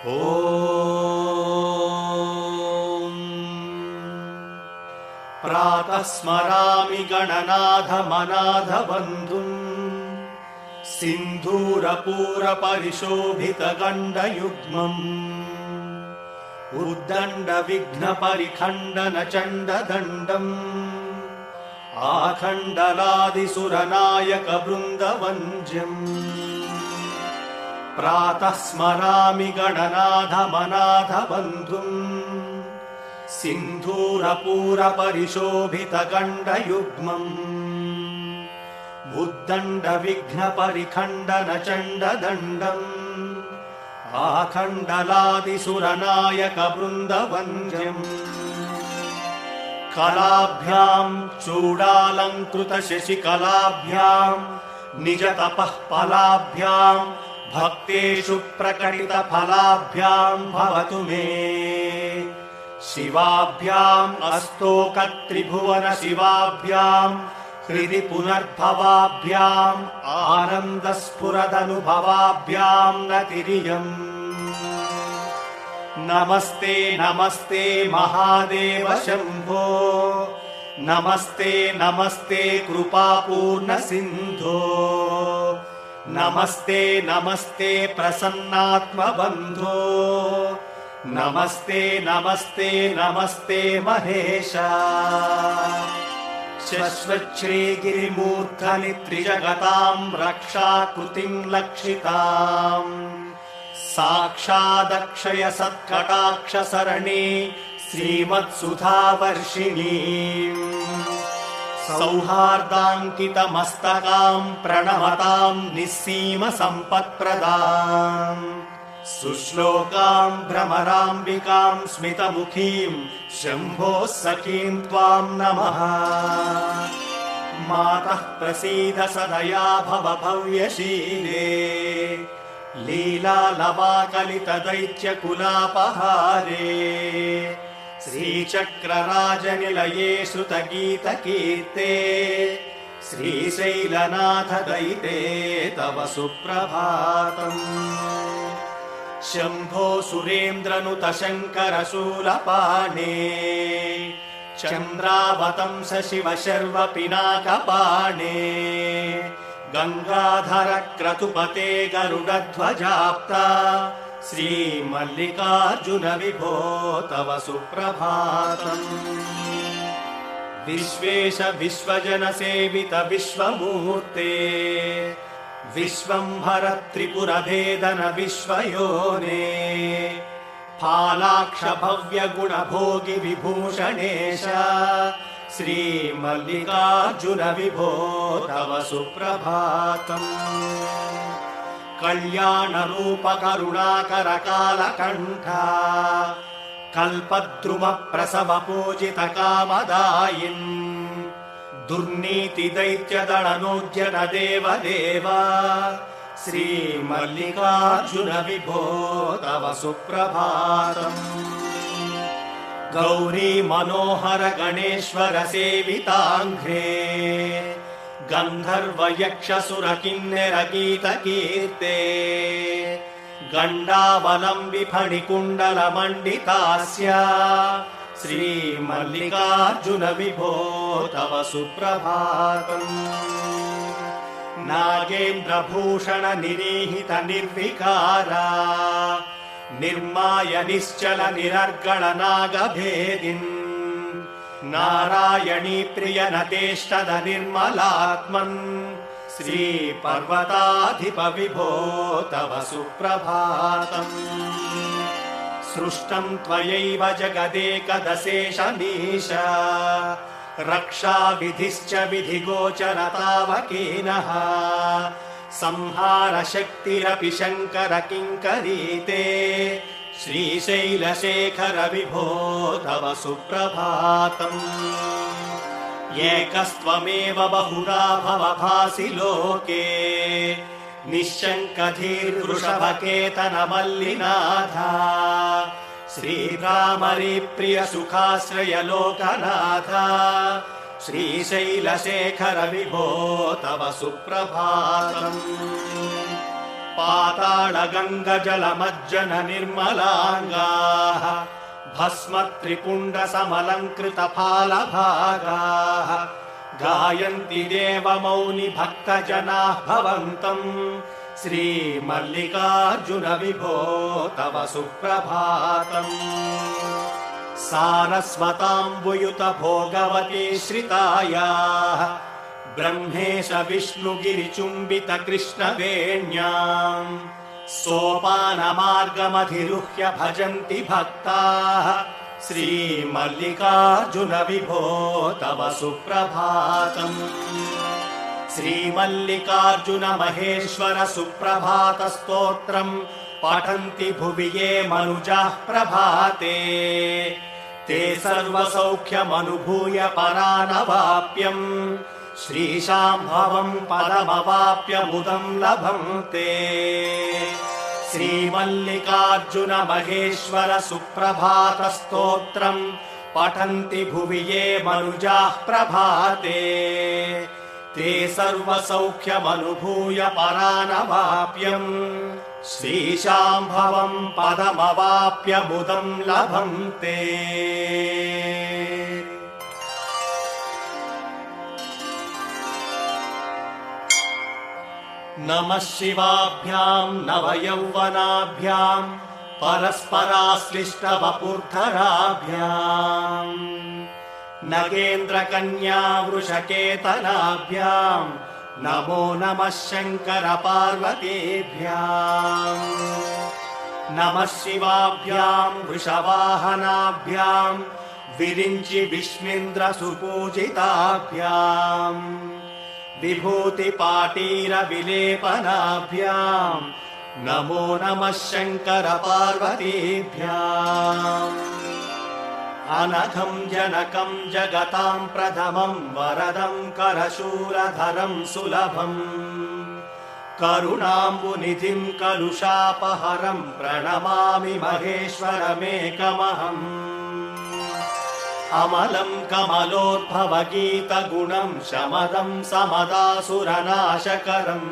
ॐ प्रातः स्मरामि गणनाथमनाथबन्धुम् सिन्धूरपूरपरिशोभितगण्डयुग्मम् उद्दण्डविघ्नपरिखण्डनचण्डदण्डम् आखण्डलादिसुरनायकवृन्दवन्द्यम् प्रातः स्मरामि गणनाथमनाथबन्धुम् सिन्धूरपूरपरिशोभितगण्डयुग्मम् उद्दण्डविघ्नपरिखण्डनचण्डदण्डम् आखण्डलादिसुरनायकवृन्दवन्द्यम् कलाभ्याम् चूडालङ्कृतशशिकलाभ्याम् निजतपः फलाभ्याम् भक्तेषु प्रकटितफलाभ्याम् भवतु मे शिवाभ्याम् अस्तोकत्रिभुवन शिवाभ्याम् हृदि पुनर्भवाभ्याम् आनन्दस्फुरदनुभवाभ्याम् नतिरियम् नमस्ते नमस्ते महादेव शम्भो नमस्ते नमस्ते कृपापूर्ण सिन्धो नमस्ते नमस्ते प्रसन्नात्मबन्धो नमस्ते नमस्ते नमस्ते महेशा शश्वच्छ्रीगिरिमूर्धनि त्रिजगताम् रक्षाकृतिम् लक्षिताम् साक्षादक्षय सत्कटाक्षसरणी श्रीमत्सुधावर्षिणी सौहार्दाङ्कितमस्तकाम् प्रणमताम् निःसीम सम्पत्प्रदाम् सुश्लोकाम् भ्रमराम्बिकाम् स्मितमुखीम् शम्भोः सखीम् त्वाम् नमः मातः प्रसीद सदया भव भव्यशीले लीलालवाकलितदैत्यकुलापहारे श्रीचक्रराजनिलये श्रुतगीतकीर्ते श्रीशैलनाथदयिते तव सुप्रभातम् शम्भो सुरेन्द्रनुत शङ्करशूलपाणे चन्द्रावतंस शिव शर्व पिनाकपाणे गङ्गाधर क्रतुपते गरुडध्वजाप्ता श्रीमल्लिकार्जुन विभो तव सुप्रभातम् विश्वेश विश्वजन सेवित विश्वमूर्ते विश्वम्भर त्रिपुरभेदन विश्वयोने फालाक्ष भव्य गुणभोगि विभूषणेश श्रीमल्लिकार्जुन विभो तव सुप्रभातम् कल्याणरूप करुणाकर कालकण्ठा कल्पद्रुम प्रसव पूजित कामदायिन् दुर्नीति दैत्य दळनोद्यत देवदेव श्रीमल्लिकार्जुन विभो तव सुप्रभातम् गौरी मनोहर गणेश्वर सेविताङ्घ्रे गन्धर्व यक्ष सुर किन्नर गीतकीर्ते गण्डावलम्बि फणिकुण्डल मण्डितास्य श्रीमल्लिकार्जुन विभो तव सुप्रभातम् नागेन्द्रभूषण निरीहित निर्विकारा निर्माय निश्चल निरर्गळ नागभेदिन् नारायणी प्रिय नतेष्टद निर्मलात्मन् श्रीपर्वताधिप विभो तव सुप्रभातम् सृष्टम् त्वयैव जगदेकदशेषमीश रक्षाविधिश्च विधिगोचरतावकीनः संहार शक्तिरपि शङ्कर किङ्करीते श्रीशैलशेखर विभो तव सुप्रभातम् एकस्त्वमेव बहुधा भवभासि लोके निःशङ्कधीर्वृषभकेतन मल्लिनाथ श्रीरामरिप्रिय सुखाश्रय लोकनाथ श्रीशैलशेखर विभो तव सुप्रभातम् पाताळगङ्गजलमज्जन निर्मलाङ्गाः भस्मत्रिपुण्ड्रसमलङ्कृतफालभागाः गायन्ति देवमौनि भक्तजनाः भवन्तम् श्रीमल्लिकार्जुन विभो तव सुप्रभातम्। सारस्वताम्बुयुत भोगवती श्रितायाः ब्रह्मेश विष्णुगिरिचुम्बित कृष्णवेण्याम् सोपानमार्गमधिरुह्य भजन्ति भक्ताः श्रीमल्लिकार्जुन विभो तव सुप्रभातम्। श्रीमल्लिकार्जुन महेश्वर सुप्रभात स्तोत्रम् पठन्ति भुवि ये मनुजाः प्रभाते ते सर्वसौख्यमनुभूय परानवाप्यम् श्रीशाम्भवम् पदमवाप्य मुदम् लभन्ते। श्रीमल्लिकार्जुन महेश्वर सुप्रभात स्तोत्रम् पठन्ति भुवि ये मनुजाः प्रभाते ते सर्वसौख्यमनुभूय परानवाप्यम् श्रीशाम्भवम् पदमवाप्य मुदम् लभन्ते। नमः शिवाभ्याम् नवयौवनाभ्याम् परस्पराश्लिष्टवपुर्धराभ्याम् नगेन्द्रकन्या वृषकेतनाभ्याम् नमो नमः शङ्कर पार्वतीभ्याम्। नमः शिवाभ्याम् वृषवाहनाभ्याम् विरिञ्चि विष्णीन्द्र सुपूजिताभ्याम् विभूति पाटीर विलेपनाभ्याम् नमो नमः शङ्कर पार्वतीभ्याम्। अनघम् जनकम् जगताम् प्रथमम् वरदम् करशूलधरम् सुलभम् करुणाम्बुनिधिम् कलुषापहरम् प्रणमामि महेश्वरमेकमहम्। अमलम् कमलोद्भवगीतगुणम् शमदम् समदासुरनाशकरम्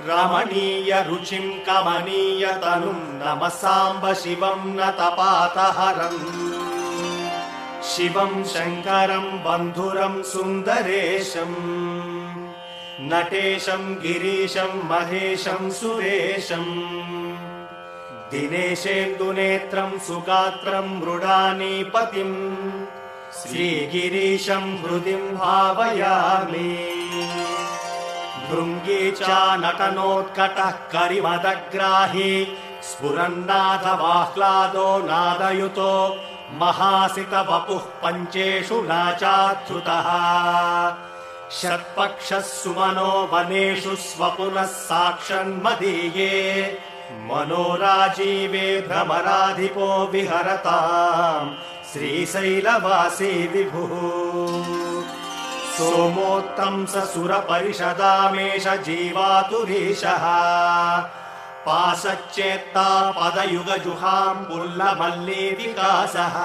रमणीय रुचिम् कमनीय तनुम् नमः साम्ब शिवम् नतपातहरम्। शिवम् शङ्करम् बन्धुरम् सुन्दरेशम् नटेशम् गिरीशम् महेशम् सुरेशम् दिनेशेन्दुनेत्रम् सुगात्रम् मृडानीपतिम् श्रीगिरीशम् हृदिम् भावयामि। भृङ्गी च नटनोत्कटः करिमदग्राही स्फुरन्नाथवाह्लादो नादयुतो महासितवपुः पञ्चेषु नाचाधृतः षट्पक्षः सुमनो वनेषु स्वपुनः साक्षन्मदीये मनोराजीवे भ्रमराधिपो विहरताम् श्रीशैलवासी विभुः। सोमोत्तंस सुरपरिषदामेष जीवातुरीशः पाशच्चेत्ता पदयुगजुहाम् पुल्लमल्ली विकासः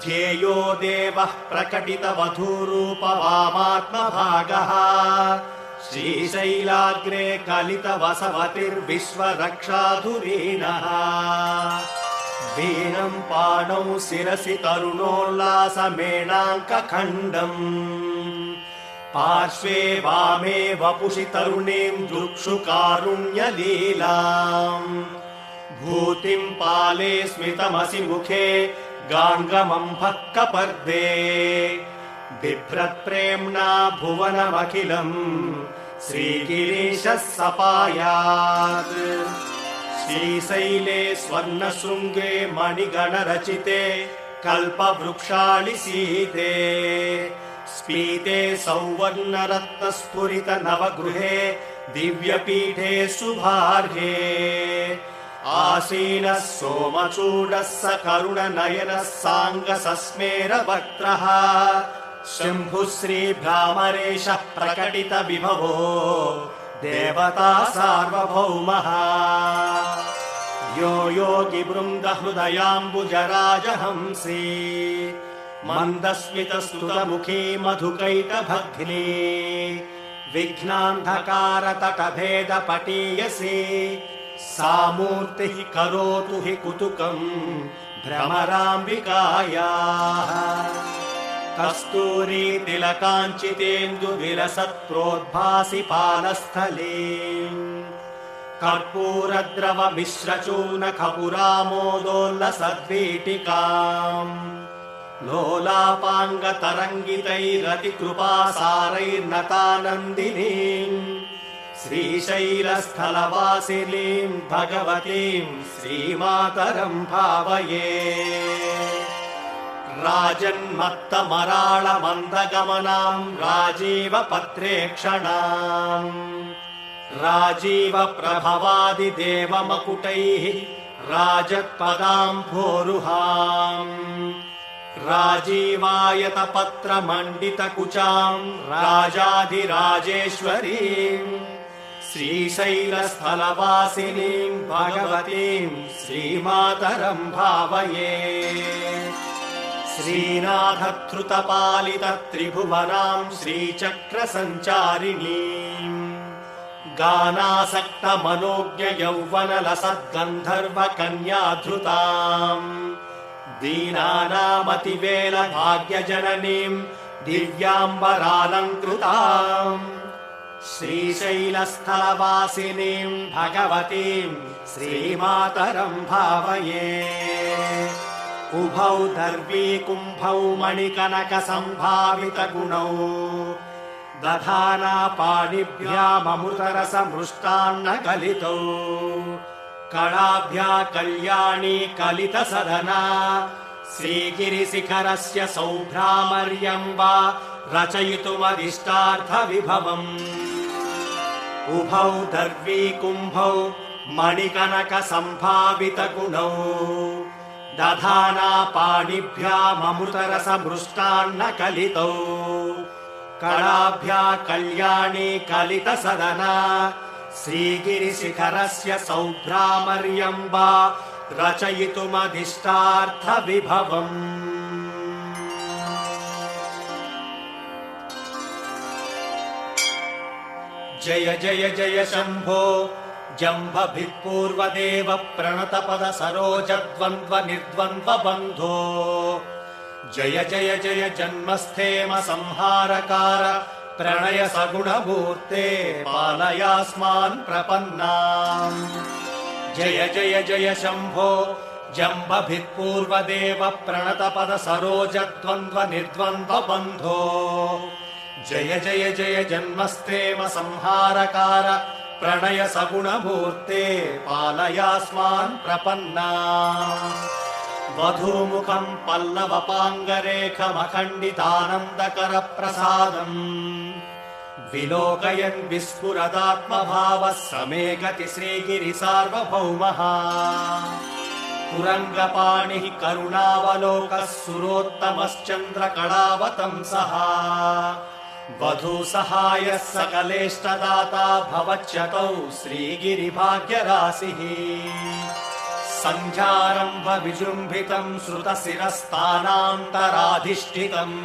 ध्येयो देवः प्रकटितवधूरूपवामात्मभागः श्रीशैलाग्रे कलितवसवतिर्विश्वरक्षाधुरीनः वीणम् पाणौ शिरसि तरुणोल्लासमेणाङ्कखण्डम् पार्श्वे वामे वपुषि तरुणीम् जुक्षुकारुण्यलीलाम् भूतिम् पाले स्मितमसि मुखे गाङ्गमम्भः कपर्दे बिभ्रत्प्रेम्णा भुवनमखिलम् श्रीगिरीशः सपायात्। श्रीशैले स्वर्णशृङ्गे मणिगणरचिते कल्पवृक्षालिसीते स्फीते सौवर्णरत्नस्फुरित नवगृहे दिव्यपीठे शुभार्हे आसीनः सोमचूडः सकरुणनयनः साङ्गसस्मेरवक्त्रः शम्भुः श्रीभ्रामरेशः प्रकटित विभवो देवता सार्वभौमः यो योगी वृन्द हृदयाम्बुजराजहंसी मन्दस्मितस्तुतमुखी मधुकैटभग्नी विघ्नान्धकारतटभेदपटीयसी सा मूर्तिः करोतु हि कुतुकम् भ्रमराम्बिकायाः कस्तूरी तिलकाञ्चितेन्दुविलसत्प्रोद्भासि पालस्थले कर्पूरद्रवमिश्रचूर्णकपुरामोदोल्लसद्वीटिकाम् लोलापाङ्गतरङ्गितैरतिकृपासारैर्नतानन्दिनीम् श्रीशैलस्थलवासिनीम् भगवतीम् श्रीमातरम् भावये राजन्मत्तमराळमन्दगमनाम् राजीवपत्रेक्षणाम् राजीवप्रभवादिदेवमकुटैः राजत्पदाम्भोरुहाम् राजीवायतपत्रमण्डितकुचाम् राजाधिराजेश्वरीम् श्रीशैलस्थलवासिनीम् भगवतीम् श्रीमातरम् भावये श्रीनाथधृतपालितत्रिभुवनाम् श्रीचक्रसञ्चारिणीम् गानासक्तमनोज्ञयौवनलसद्गन्धर्वकन्याधृताम् दीनानामतिवेलभाग्यजननीम् दिव्याम्बरालङ्कृताम् श्रीशैलस्थलवासिनीम् भगवतीम् श्रीमातरम् भावये उभौ दर्वीकुम्भौ मणिकनकसम्भावितगुणौ दधाना पाणिभ्याममृतरसमृष्टान्नकलितौ कलाभ्या कल्याणी कलितसदना श्रीगिरिशिखरस्य सौभ्रामर्यम् वा रचयितुमदिष्टार्थविभवम् उभौ दर्वीकुम्भौ मणिकनकसम्भावितगुणौ दधाना पाणिभ्याममृतरसमृष्टान्नकलितौ कलाभ्या कल्याणी कलितसदना श्रीगिरिशिखरस्य सौभ्रामर्यम् वा रचयितुमदिष्टार्थविभवम् जय जय जय शम्भो जम्भभित्पूर्वदेव प्रणतपद सरोजद्वन्द्व निर्द्वन्द्व बन्धो जय जय जय जन्मस्थेम संहारकार प्रणय सगुणमूर्ते पालयास्मान् प्रपन्नाम् जय जय जय शम्भो जम्भभित्पूर्वदेव प्रणतपद सरोजद्वन्द्व निर्द्वन्द्व बन्धो जय जय जय जन्मस्थेम संहारकार प्रणय सगुणमूर्ते पालयास्मान् प्रपन्नाम् वधूमुखम् पल्लवपाङ्गरेखमखण्डितानन्दकरप्रसादम् विलोकयन् विस्फुरदात्मभावः समे गति श्रीगिरिसार्वभौमः तुरङ्गपाणिः करुणावलोकः सुरोत्तमश्चन्द्रकलावतंसः वधूसहायः सकलेष्टदाता भवच्यतौ श्रीगिरिभाग्यराशिः सन्ध्यारम्भ विजृम्भितम् श्रुतशिरस्तानान्तराधिष्ठितम्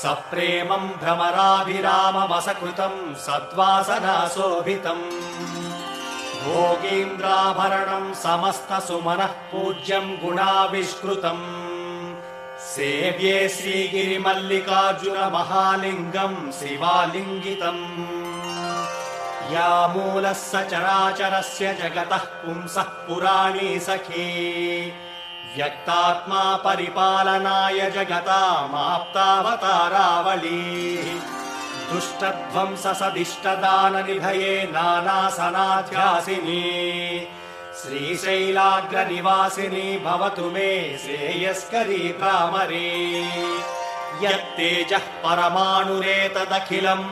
सप्रेमम् भ्रमराभिराममसकृतम् सद्वासनाशोभितम् भोगीन्द्राभरणम् समस्तसुमनः पूज्यम् गुणाविष्कृतम् सेव्ये श्रीगिरिमल्लिकार्जुन महालिङ्गम् शिवालिङ्गितम् या मूलः सचराचरस्य जगतः पुंसः पुराणी सखी व्यक्तात्मा परिपालनाय जगतामाप्तावतारावली दुष्टध्वंस सदिष्टदाननिधये नानासनाध्यासिनी श्रीशैलाग्रनिवासिनी भवतु मे श्रेयस्करी भ्रामरी यत्तेजः परमाणुरेतदखिलम्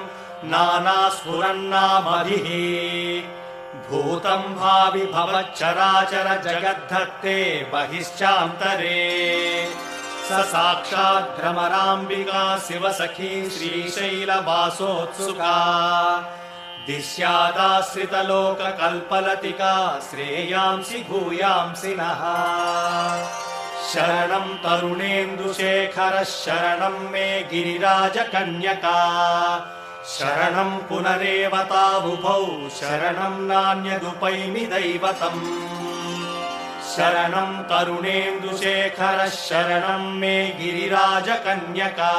नानास्फुरन्नामधिः भूतम् भावि भवच्चराचर जगद्धत्ते बहिश्चान्तरे स साक्षात् भ्रमराम्बिका शिवसखी श्रीशैलवासोत्सुका दिश्यादाश्रितलोककल्पलतिका श्रेयांसि भूयांसि नः शरणम् तरुणेन्दुशेखरः शरणम् मे गिरिराजकन्यका शरणं पुनरेव तावुभौ शरणं नान्यदुपैमि दैवतम् शरणं करुणेन्दुशेखरः शरणं मे गिरिराजकन्यका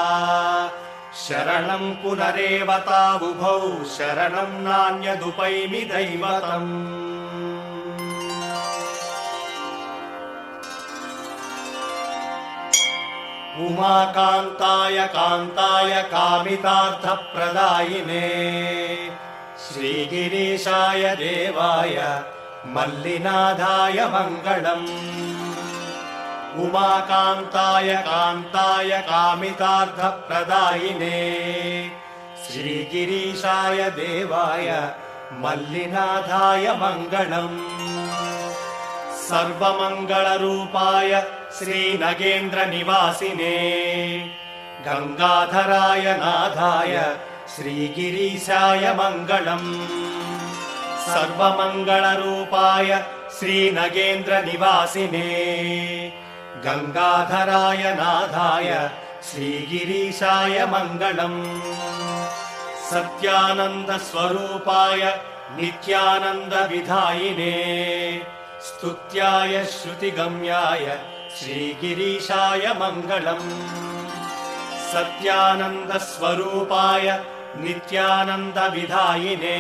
शरणं पुनरेव तावुभौ शरणं नान्यदुपैमि दैवतम् उमाकान्ताय कान्ताय कामितार्थप्रदायिने श्रीगिरीशाय देवाय मल्लिनाथाय मङ्गलम् उमाकान्ताय कान्ताय कामितार्थप्रदायिने श्रीगिरीशाय देवाय मल्लिनाथाय मङ्गलम् सर्वमङ्गलरूपाय श्रीनगेन्द्रनिवासिने गङ्गाधराय नाथाय श्रीगिरीशाय मङ्गलम् सर्वमङ्गलरूपाय श्रीनगेन्द्रनिवासिने गङ्गाधराय नाथाय श्रीगिरीशाय मङ्गलम् सत्यानन्दस्वरूपाय नित्यानन्दविधायिने स्तुत्याय श्रुतिगम्याय श्रीगिरीशाय मङ्गलम् सत्यानन्दस्वरूपाय नित्यानन्दविधायिने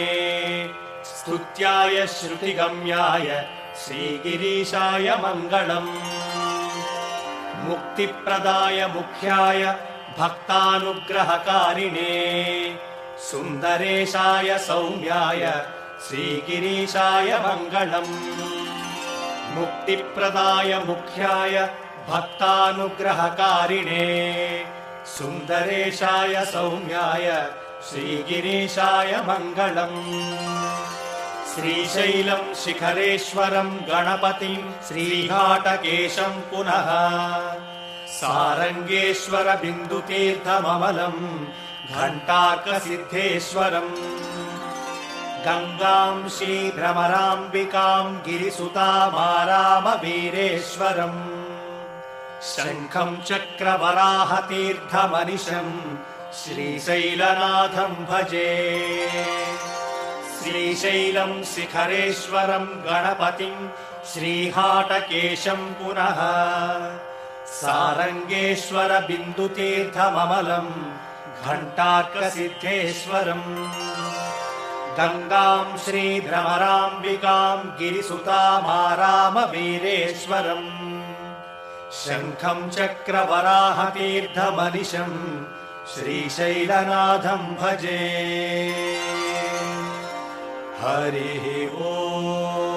स्तुत्याय श्रुतिगम्याय श्रीगिरीशाय मङ्गलम् मुक्तिप्रदाय मुख्याय भक्तानुग्रहकारिणे सुन्दरेशाय सौम्याय श्रीगिरीशाय मङ्गलम् मुक्तिप्रदाय मुख्याय भक्तानुग्रहकारिणे सुन्दरेशाय सौम्याय श्रीगिरीशाय मङ्गलम् श्रीशैलं शिखरेश्वरं गणपतिं श्रीघाटकेशं पुनः सारङ्गेश्वर बिन्दुतीर्थममलं घण्टार्कसिद्धेश्वरम् गङ्गां श्रीभ्रमराम्बिकां गिरिसुतामारामवीरेश्वरम् शङ्खं चक्रवराहतीर्थमनिशं श्रीशैलनाथं भजे श्रीशैलं शिखरेश्वरं गणपतिं श्रीघाटकेशं पुनः सारङ्गेश्वर बिन्दुतीर्थममलं घण्टार्कसिद्धेश्वरम् गङ्गां श्रीभ्रमराम्बिकां गिरिसुतामारामवीरेश्वरम् शङ्खं चक्रवराहतीर्थमनिशं श्रीशैलनाथं भजे हरिः ओम्।